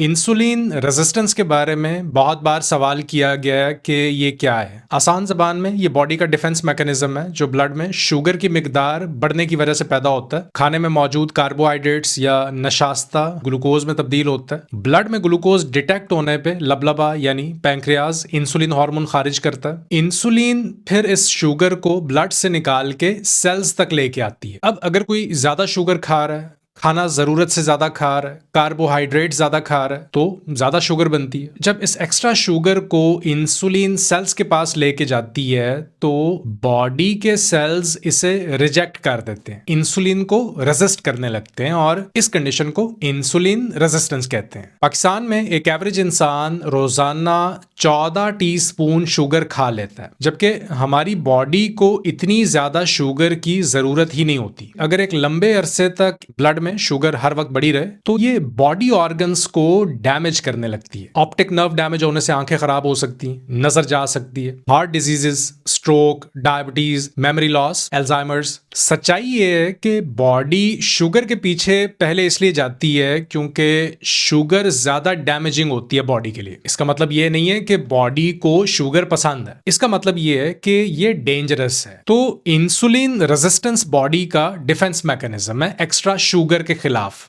Insulin resistance के बारे में बहुत बार सवाल किया गया है कि ये क्या है। आसान जबान में ये बॉडी का डिफेंस मैकेनिज्म है जो ब्लड में शुगर की मिकदार बढ़ने की वजह से पैदा होता है। खाने में मौजूद कार्बोहाइड्रेट्स या नशास्ता ग्लूकोज में तब्दील होता है। ब्लड में ग्लूकोज डिटेक्ट होने पे लबलबा यानी पैंक्रियाज इंसुलिन हार्मोन खारिज करता है। इंसुलिन फिर इस शुगर को ब्लड से निकाल के सेल्स तक लेके आती है। अब अगर कोई ज्यादा शुगर खा रहा है, खाना जरूरत से ज्यादा खा रहा है, कार्बोहाइड्रेट ज्यादा खा रहा है, तो ज्यादा शुगर बनती है। जब इस एक्स्ट्रा शुगर को इंसुलिन सेल्स के पास लेके जाती है तो बॉडी के सेल्स इसे रिजेक्ट कर देते हैं, इंसुलिन को रेजिस्ट करने लगते हैं और इस कंडीशन को इंसुलिन रेजिस्टेंस कहते हैं। पाकिस्तान में एक एवरेज इंसान रोजाना 14 टीस्पून शुगर खा लेता है, जबकि हमारी बॉडी को इतनी ज्यादा शुगर की जरूरत ही नहीं होती। अगर एक लंबे अरसे तक ब्लड में शुगर हर वक्त बढ़ी रहे तो ये बॉडी ऑर्गन्स को डैमेज करने लगती है। ऑप्टिक नर्व डैमेज होने से आंखें खराब हो सकती हैं, नजर जा सकती है, heart diseases, stroke, diabetes, memory loss, Alzheimer's. सच्चाई ये है कि बॉडी शुगर के पीछे पहले इसलिए जाती है क्योंकि शुगर ज्यादा डैमेजिंग होती है बॉडी के लिए। इसका मतलब ये नहीं है कि बॉडी को शुगर पसंद है, इसका मतलब ये है कि ये डेंजरस है। तो इंसुलिन रेजिस्टेंस बॉडी का डिफेंस मैकेनिज्म है एक्स्ट्रा शुगर के खिलाफ।